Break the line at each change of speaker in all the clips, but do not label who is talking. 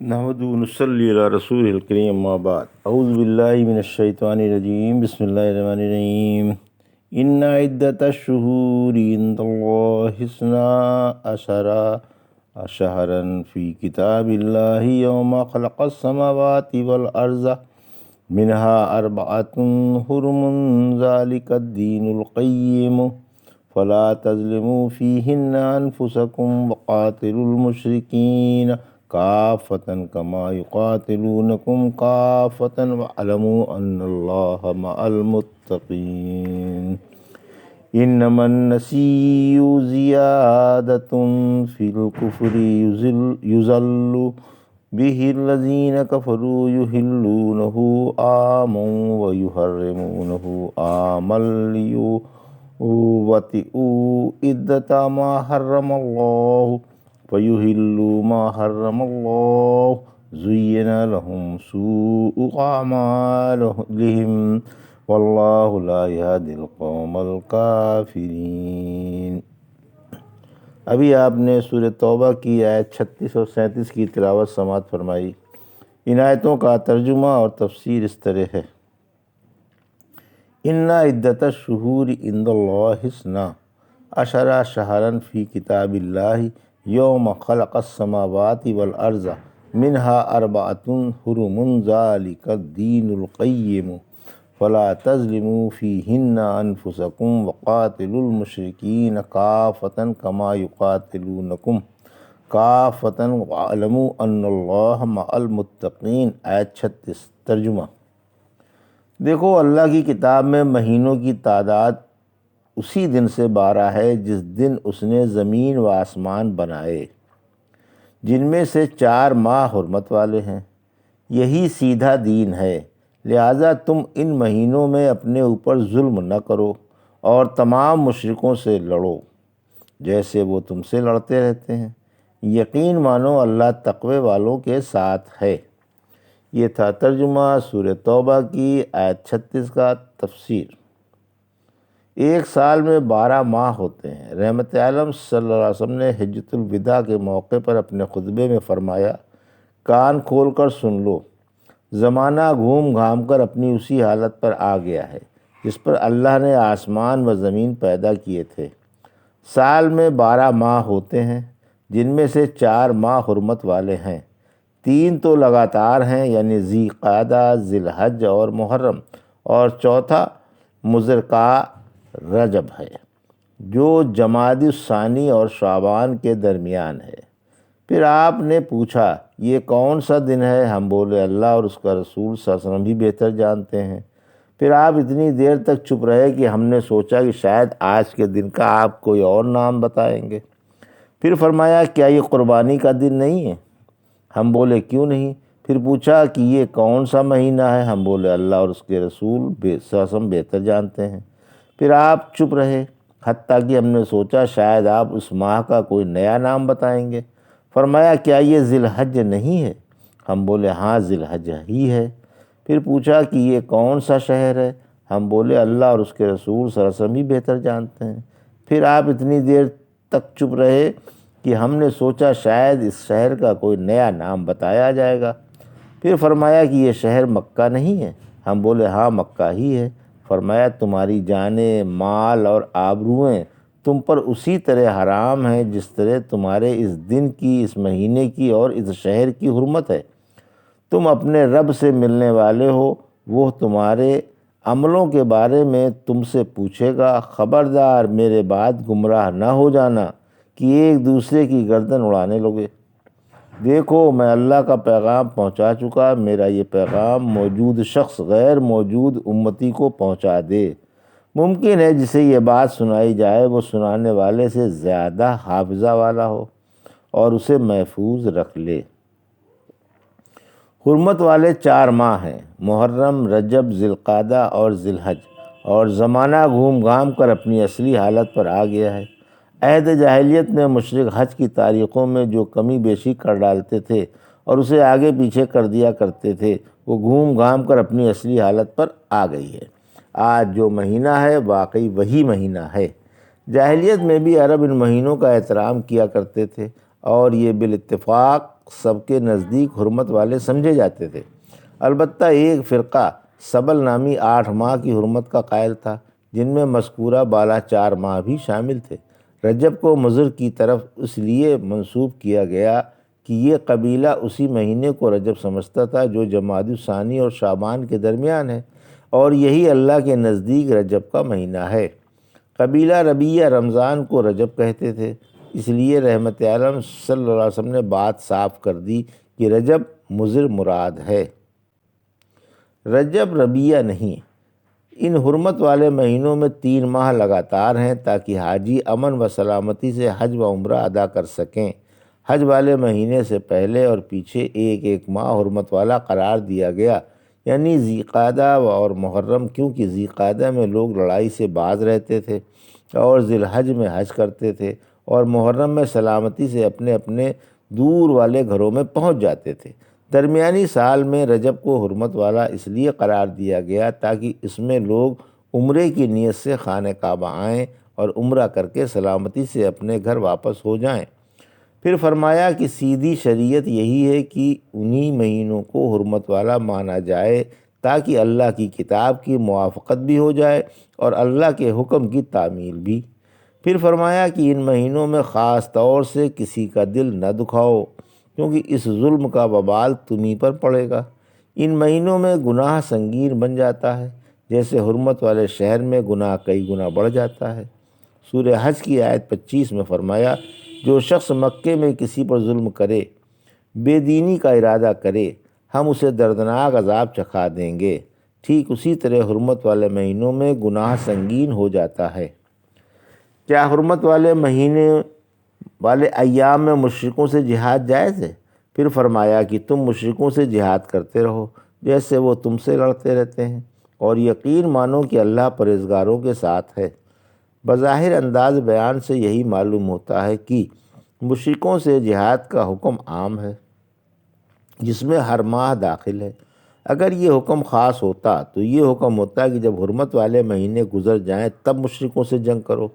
نحمد ونصلی علی رسول الکریم اما بعد اعوذ باللہ من الشیطان الرجیم بسم اللہ الرحمن الرحیم ان عدۃ الشہور عند اللہ اثنا عشر شہرا فی کتاب اللہ یوم خلق السماوات والارض منها اربعۃ حرم ذلک الدین القیم فلا تظلموا فیہن انفسکم وقاتلوا المشرکین کافۃ کما یقاتلونکم کافۃ واعلموا ان اللہ مع المتقین انما النسیء زیادۃ فی الکفر یضل به الذین کفروا یحلونہ عاما ویحرمونہ عاما لیوطئوا عدۃ ما حرم اللہ فَيُحِلُّوا مَا حَرَّمَ اللَّهُ زُيِّنَ لَهُمْ سُوءُ أَعْمَالِهِمْ وَاللَّهُ لَا يَهْدِي الْقَوْمَ الْكَافِرِينَ۔ ابھی آپ نے سورہ توبہ کی آیت 36 اور 37 کی تلاوت سماعت فرمائی۔ ان آیتوں کا ترجمہ اور تفسیر اس طرح ہے: ان عدۃ الشہور عند اللہ اثنا عشر شہرا فی کتاب اللہ یوم خلق السماوات والارض منها اربعۃ حرم ذلک الدین القیم فلا تظلموا فیہن انفسکم وقاتلوا المشرکین کافۃ کما یقاتلونکم کافۃ واعلموا ان اللہ مع المتقین۔ آیت 36۔ ترجمہ: دیکھو، اللہ کی کتاب میں مہینوں کی تعداد اسی دن سے 12 ہے جس دن اس نے زمین و آسمان بنائے، جن میں سے 4 ماہ حرمت والے ہیں۔ یہی سیدھا دین ہے، لہٰذا تم ان مہینوں میں اپنے اوپر ظلم نہ کرو اور تمام مشرکوں سے لڑو جیسے وہ تم سے لڑتے رہتے ہیں۔ یقین مانو اللہ تقوی والوں کے ساتھ ہے۔ یہ تھا ترجمہ سورہ توبہ کی آیت 36 کا تفسیر۔ ایک سال میں 12 ماہ ہوتے ہیں۔ رحمت عالم صلی اللہ علیہ وسلم نے حجۃ الوداع کے موقع پر اپنے خطبے میں فرمایا: کان کھول کر سن لو، زمانہ گھوم گھام کر اپنی اسی حالت پر آ گیا ہے جس پر اللہ نے آسمان و زمین پیدا کیے تھے۔ سال میں 12 ماہ ہوتے ہیں، جن میں سے 4 ماہ حرمت والے ہیں، 3 تو لگاتار ہیں یعنی ذی قعدہ، ذی الحج اور محرم، اور چوتھا مذرقہ رجب ہے جو جمادی الثانی اور شعبان کے درمیان ہے۔ پھر آپ نے پوچھا یہ کون سا دن ہے؟ ہم بولے اللہ اور اس کا رسول صلی اللہ علیہ وسلم بھی بہتر جانتے ہیں۔ پھر آپ اتنی دیر تک چپ رہے کہ ہم نے سوچا کہ شاید آج کے دن کا آپ کوئی اور نام بتائیں گے۔ پھر فرمایا کیا یہ قربانی کا دن نہیں ہے؟ ہم بولے کیوں نہیں؟ پھر پوچھا کہ یہ کون سا مہینہ ہے؟ ہم بولے اللہ اور اس کے رسول صلی اللہ علیہ وسلم بہتر جانتے ہیں۔ پھر آپ چپ رہے حتیٰ کہ ہم نے سوچا شاید آپ اس ماہ کا کوئی نیا نام بتائیں گے۔ فرمایا کیا یہ ذی الحج نہیں ہے؟ ہم بولے ہاں ذی الحج ہی ہے۔ پھر پوچھا کہ یہ کون سا شہر ہے؟ ہم بولے اللہ اور اس کے رسول صلی اللہ علیہ وسلم بھی بہتر جانتے ہیں۔ پھر آپ اتنی دیر تک چپ رہے کہ ہم نے سوچا شاید اس شہر کا کوئی نیا نام بتایا جائے گا۔ پھر فرمایا کہ یہ شہر مکہ نہیں ہے؟ ہم بولے ہاں مکہ ہی ہے۔ فرمایا تمہاری جانیں، مال اور آبروئیں تم پر اسی طرح حرام ہیں جس طرح تمہارے اس دن کی، اس مہینے کی اور اس شہر کی حرمت ہے۔ تم اپنے رب سے ملنے والے ہو، وہ تمہارے عملوں کے بارے میں تم سے پوچھے گا۔ خبردار میرے بعد گمراہ نہ ہو جانا کہ ایک دوسرے کی گردن اڑانے لگے۔ دیکھو میں اللہ کا پیغام پہنچا چکا، میرا یہ پیغام موجود شخص غیر موجود امتی کو پہنچا دے۔ ممکن ہے جسے یہ بات سنائی جائے وہ سنانے والے سے زیادہ حافظہ والا ہو اور اسے محفوظ رکھ لے۔ حرمت والے 4 ماہ ہیں: محرم، رجب، ذی القعدہ اور ذی الحج، اور زمانہ گھوم گھام کر اپنی اصلی حالت پر آ گیا ہے۔ عہد جاہلیت میں مشرک حج کی تاریخوں میں جو کمی بیشی کر ڈالتے تھے اور اسے آگے پیچھے کر دیا کرتے تھے، وہ گھوم گھام کر اپنی اصلی حالت پر آ گئی ہے۔ آج جو مہینہ ہے واقعی وہی مہینہ ہے۔ جاہلیت میں بھی عرب ان مہینوں کا احترام کیا کرتے تھے اور یہ بالاتفاق سب کے نزدیک حرمت والے سمجھے جاتے تھے۔ البتہ ایک فرقہ سبل نامی 8 ماہ کی حرمت کا قائل تھا، جن میں مذکورہ بالا 4 ماہ بھی شامل تھے۔ رجب کو مضر کی طرف اس لیے منسوب کیا گیا کہ یہ قبیلہ اسی مہینے کو رجب سمجھتا تھا جو جمادی الثانی اور شعبان کے درمیان ہے، اور یہی اللہ کے نزدیک رجب کا مہینہ ہے۔ قبیلہ ربیہ رمضان کو رجب کہتے تھے، اس لیے رحمت عالم صلی اللہ علیہ وسلم نے بات صاف کر دی کہ رجب مضر مراد ہے، رجب ربیہ نہیں۔ ان حرمت والے مہینوں میں 3 ماہ لگاتار ہیں تاکہ حاجی امن و سلامتی سے حج و عمرہ ادا کر سکیں۔ حج والے مہینے سے پہلے اور پیچھے ایک ماہ حرمت والا قرار دیا گیا، یعنی ذی قعدہ اور محرم، کیونکہ ذی قعدہ میں لوگ لڑائی سے باز رہتے تھے اور ذی الحج میں حج کرتے تھے، اور محرم میں سلامتی سے اپنے اپنے دور والے گھروں میں پہنچ جاتے تھے۔ درمیانی سال میں رجب کو حرمت والا اس لیے قرار دیا گیا تاکہ اس میں لوگ عمرے کی نیت سے خانہ کعبہ آئیں اور عمرہ کر کے سلامتی سے اپنے گھر واپس ہو جائیں۔ پھر فرمایا کہ سیدھی شریعت یہی ہے کہ انہی مہینوں کو حرمت والا مانا جائے تاکہ اللہ کی کتاب کی موافقت بھی ہو جائے اور اللہ کے حکم کی تعمیل بھی۔ پھر فرمایا کہ ان مہینوں میں خاص طور سے کسی کا دل نہ دکھاؤ، کیونکہ اس ظلم کا وبال تمہیں پر پڑے گا۔ ان مہینوں میں گناہ سنگین بن جاتا ہے، جیسے حرمت والے شہر میں گناہ کئی گنا بڑھ جاتا ہے۔ سورہ حج کی آیت 25 میں فرمایا، جو شخص مکے میں کسی پر ظلم کرے، بے دینی کا ارادہ کرے، ہم اسے دردناک عذاب چکھا دیں گے۔ ٹھیک اسی طرح حرمت والے مہینوں میں گناہ سنگین ہو جاتا ہے۔ کیا حرمت والے مہینے والے ایام میں مشرکوں سے جہاد جائز ہے؟ پھر فرمایا کہ تم مشرکوں سے جہاد کرتے رہو جیسے وہ تم سے لڑتے رہتے ہیں، اور یقین مانو کہ اللہ پرہیزگاروں کے ساتھ ہے۔ بظاہر انداز بیان سے یہی معلوم ہوتا ہے کہ مشرکوں سے جہاد کا حکم عام ہے، جس میں ہر ماہ داخل ہے۔ اگر یہ حکم خاص ہوتا تو یہ حکم ہوتا کہ جب حرمت والے مہینے گزر جائیں تب مشرکوں سے جنگ کرو۔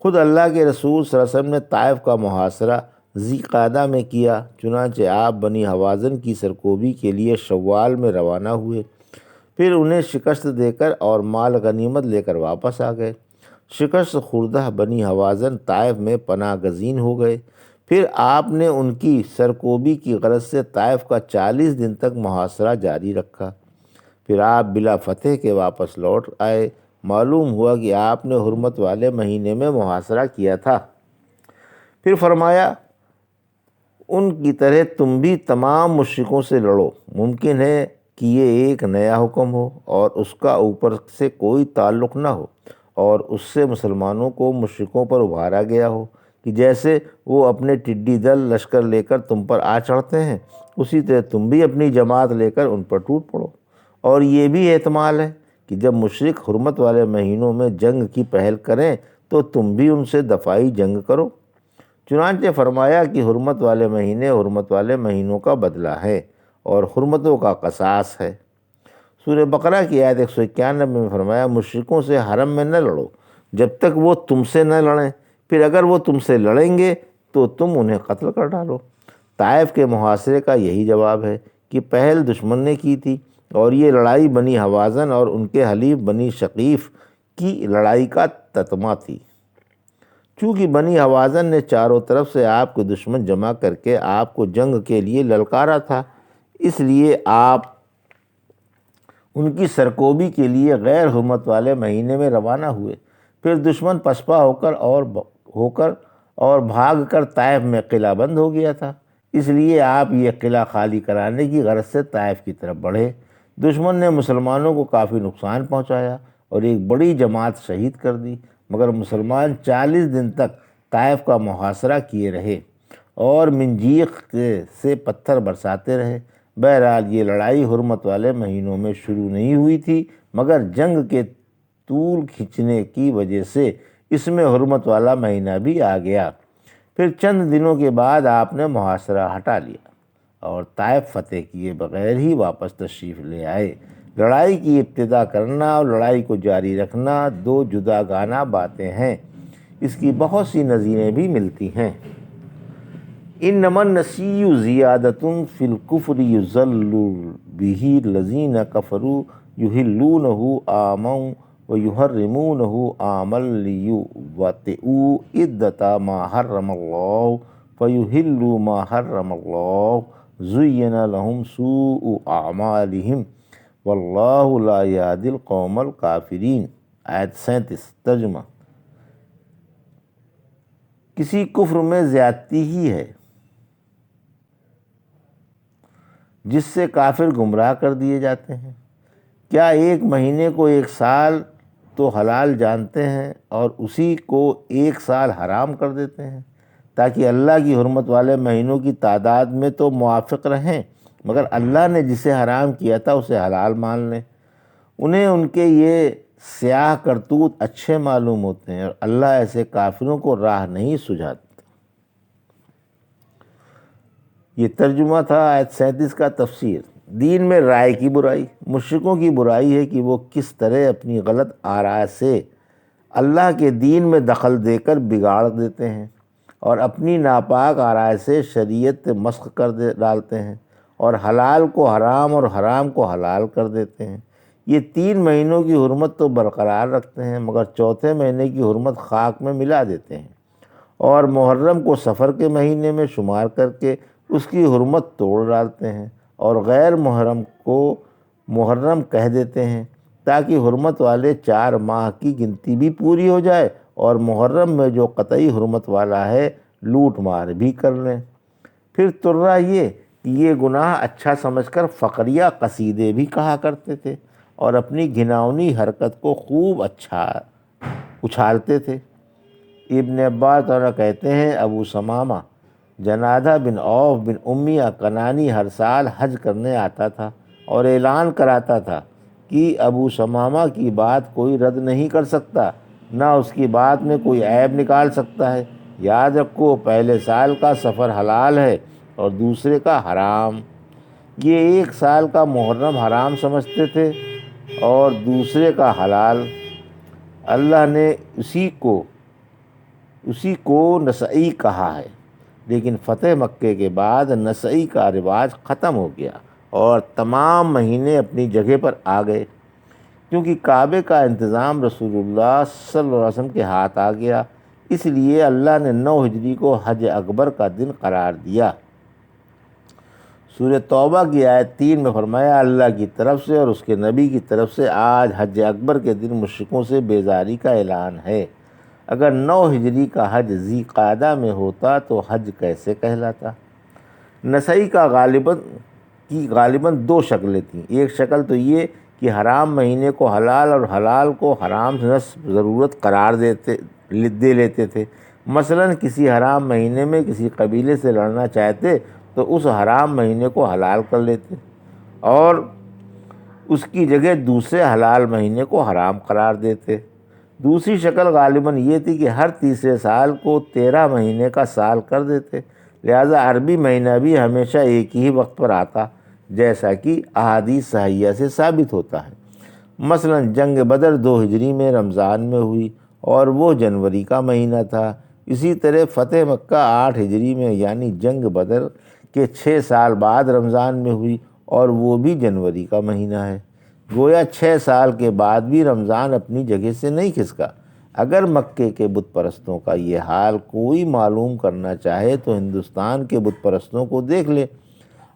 خود اللہ کے رسول صلی اللہ علیہ وسلم نے طائف کا محاصرہ ذی قعدہ میں کیا، چنانچہ آپ بنی حوازن کی سرکوبی کے لیے شوال میں روانہ ہوئے، پھر انہیں شکست دے کر اور مال غنیمت لے کر واپس آ گئے۔ شکست خوردہ بنی حوازن طائف میں پناہ گزین ہو گئے۔ پھر آپ نے ان کی سرکوبی کی غرض سے طائف کا 40 دن تک محاصرہ جاری رکھا، پھر آپ بلا فتح کے واپس لوٹ آئے۔ معلوم ہوا کہ آپ نے حرمت والے مہینے میں محاصرہ کیا تھا۔ پھر فرمایا، ان کی طرح تم بھی تمام مشرکوں سے لڑو۔ ممکن ہے کہ یہ ایک نیا حکم ہو اور اس کا اوپر سے کوئی تعلق نہ ہو، اور اس سے مسلمانوں کو مشرکوں پر ابھارا گیا ہو کہ جیسے وہ اپنے ٹڈی دل لشکر لے کر تم پر آ چڑھتے ہیں، اسی طرح تم بھی اپنی جماعت لے کر ان پر ٹوٹ پڑو۔ اور یہ بھی احتمال ہے کہ جب مشرک حرمت والے مہینوں میں جنگ کی پہل کریں تو تم بھی ان سے دفاعی جنگ کرو۔ چنانچہ فرمایا کہ حرمت والے مہینے حرمت والے مہینوں کا بدلہ ہے اور حرمتوں کا قصاص ہے۔ سورہ بقرہ کی آیت 191 میں فرمایا، مشرکوں سے حرم میں نہ لڑو جب تک وہ تم سے نہ لڑیں، پھر اگر وہ تم سے لڑیں گے تو تم انہیں قتل کر ڈالو۔ طائف کے محاصرے کا یہی جواب ہے کہ پہل دشمن نے کی تھی، اور یہ لڑائی بنی حوازن اور ان کے حلیف بنی ثقیف کی لڑائی کا تتمہ تھی۔ چونکہ بنی حوازن نے چاروں طرف سے آپ کو دشمن جمع کر کے آپ کو جنگ کے لیے للکارا تھا، اس لیے آپ ان کی سرکوبی کے لیے غیر حرمت والے مہینے میں روانہ ہوئے۔ پھر دشمن پسپا ہو کر اور بھاگ کر طائف میں قلعہ بند ہو گیا تھا، اس لیے آپ یہ قلعہ خالی کرانے کی غرض سے طائف کی طرف بڑھے۔ دشمن نے مسلمانوں کو کافی نقصان پہنچایا اور ایک بڑی جماعت شہید کر دی، مگر مسلمان 40 دن تک طائف کا محاصرہ کیے رہے اور منجیق سے پتھر برساتے رہے۔ بہرحال یہ لڑائی حرمت والے مہینوں میں شروع نہیں ہوئی تھی، مگر جنگ کے طول کھنچنے کی وجہ سے اس میں حرمت والا مہینہ بھی آ گیا۔ پھر چند دنوں کے بعد آپ نے محاصرہ ہٹا لیا اور طائف فتح کیے بغیر ہی واپس تشریف لے آئے۔ لڑائی کی ابتدا کرنا اور لڑائی کو جاری رکھنا دو جداگانہ باتیں ہیں، اس کی بہت سی نظیریں بھی ملتی ہیں۔ انما النسیء زیادۃ فی الکفر یضل بہ الذین کفروا یحلونہ عاما ویحرمونہ عاما لیوطئوا عدۃ ما حرم اللہ فیحلوا ما حرم اللہ زین لہم سوء اعمالہم واللہ لا یہدی القوم الکافرین۔ آیت 37 ترجمہ۔ کسی کفر میں زیادتی ہی ہے جس سے کافر گمراہ کر دیے جاتے ہیں۔ کیا ایک مہینے کو ایک سال تو حلال جانتے ہیں اور اسی کو ایک سال حرام کر دیتے ہیں تاکہ اللہ کی حرمت والے مہینوں کی تعداد میں تو موافق رہیں، مگر اللہ نے جسے حرام کیا تھا اسے حلال مان لیں۔ انہیں ان کے یہ سیاہ کرتوت اچھے معلوم ہوتے ہیں اور اللہ ایسے کافروں کو راہ نہیں سجھاتا۔ یہ ترجمہ تھا آیت 37 کا تفسیر۔ دین میں رائے کی برائی۔ مشرکوں کی برائی ہے کہ وہ کس طرح اپنی غلط آراء سے اللہ کے دین میں دخل دے کر بگاڑ دیتے ہیں اور اپنی ناپاک آراء سے شریعت مسخ کر ڈالتے ہیں اور حلال کو حرام اور حرام کو حلال کر دیتے ہیں۔ یہ 3 مہینوں کی حرمت تو برقرار رکھتے ہیں مگر چوتھے مہینے کی حرمت خاک میں ملا دیتے ہیں اور محرم کو سفر کے مہینے میں شمار کر کے اس کی حرمت توڑ ڈالتے ہیں اور غیر محرم کو محرم کہہ دیتے ہیں تاکہ حرمت والے 4 ماہ کی گنتی بھی پوری ہو جائے اور محرم میں جو قطعی حرمت والا ہے لوٹ مار بھی کر لیں۔ پھر ترا یہ کہ یہ گناہ اچھا سمجھ کر فقریہ قصیدے بھی کہا کرتے تھے اور اپنی گھناؤنی حرکت کو خوب اچھا اچھالتے تھے۔ ابن عباس کہتے ہیں ابو ثمامہ جنادہ بن عوف بن امیہ کنانی ہر سال حج کرنے آتا تھا اور اعلان کراتا تھا کہ ابو ثمامہ کی بات کوئی رد نہیں کر سکتا، نہ اس کی بات میں کوئی عیب نکال سکتا ہے۔ یاد رکھو پہلے سال کا سفر حلال ہے اور دوسرے کا حرام۔ یہ ایک سال کا محرم حرام سمجھتے تھے اور دوسرے کا حلال۔ اللہ نے اسی کو نسعی کہا ہے، لیکن فتح مکے کے بعد نسعی کا رواج ختم ہو گیا اور تمام مہینے اپنی جگہ پر آ گئے، کیونکہ کعبے کا انتظام رسول اللہ صلی اللہ علیہ وسلم کے ہاتھ آ گیا۔ اس لیے اللہ نے 9 ہجری کو حج اکبر کا دن قرار دیا۔ سورہ توبہ کی آیت 3 میں فرمایا اللہ کی طرف سے اور اس کے نبی کی طرف سے آج حج اکبر کے دن مشرکوں سے بیزاری کا اعلان ہے۔ اگر 9 ہجری کا حج ذی قعدہ میں ہوتا تو حج کیسے کہلاتا؟ نسائی کا غالباً 2 شکلیں تھیں۔ ایک شکل تو یہ کہ حرام مہینے کو حلال اور حلال کو حرام سے نصب ضرورت قرار دے لیتے تھے۔ مثلاً کسی حرام مہینے میں کسی قبیلے سے لڑنا چاہتے تو اس حرام مہینے کو حلال کر لیتے اور اس کی جگہ دوسرے حلال مہینے کو حرام قرار دیتے۔ دوسری شکل غالباً یہ تھی کہ ہر تیسرے سال کو 13 مہینے کا سال کر دیتے، لہذا عربی مہینہ بھی ہمیشہ ایک ہی وقت پر آتا، جیسا کہ احادیث صحیحہ سے ثابت ہوتا ہے۔ مثلاً جنگ بدر 2 ہجری میں رمضان میں ہوئی اور وہ جنوری کا مہینہ تھا۔ اسی طرح فتح مکہ 8 ہجری میں یعنی جنگ بدر کے 6 سال بعد رمضان میں ہوئی اور وہ بھی جنوری کا مہینہ ہے۔ گویا 6 سال کے بعد بھی رمضان اپنی جگہ سے نہیں کھسکا۔ اگر مکے کے بت پرستوں کا یہ حال کوئی معلوم کرنا چاہے تو ہندوستان کے بت پرستوں کو دیکھ لے۔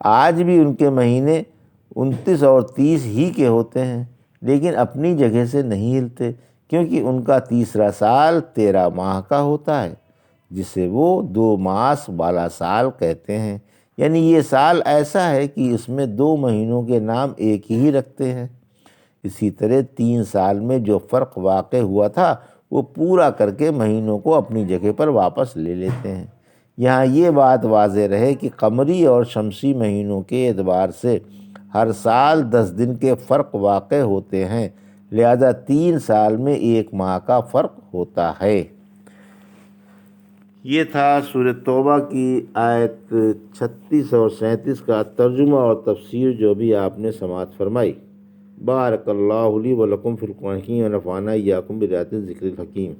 آج بھی ان کے مہینے 29 اور 30 ہی کے ہوتے ہیں، لیکن اپنی جگہ سے نہیں ہلتے، کیونکہ ان کا تیسرا سال 13 ماہ کا ہوتا ہے، جسے وہ 2 ماس والا سال کہتے ہیں۔ یعنی یہ سال ایسا ہے کہ اس میں 2 مہینوں کے نام ایک ہی رکھتے ہیں۔ اسی طرح 3 سال میں جو فرق واقع ہوا تھا وہ پورا کر کے مہینوں کو اپنی جگہ پر واپس لے لیتے ہیں۔ یہاں یہ بات واضح رہے کہ قمری اور شمسی مہینوں کے اعتبار سے ہر سال 10 دن کے فرق واقع ہوتے ہیں، لہذا 3 سال میں 1 ماہ کا فرق ہوتا ہے۔ یہ تھا سورہ توبہ کی آیت 36 اور 37 کا ترجمہ اور تفسیر جو بھی آپ نے سماعت فرمائی۔ بارک اللہ لی و لکم فی القرآن الحکیم و نفعنی ایاکم بآیات الذکر الحکیم۔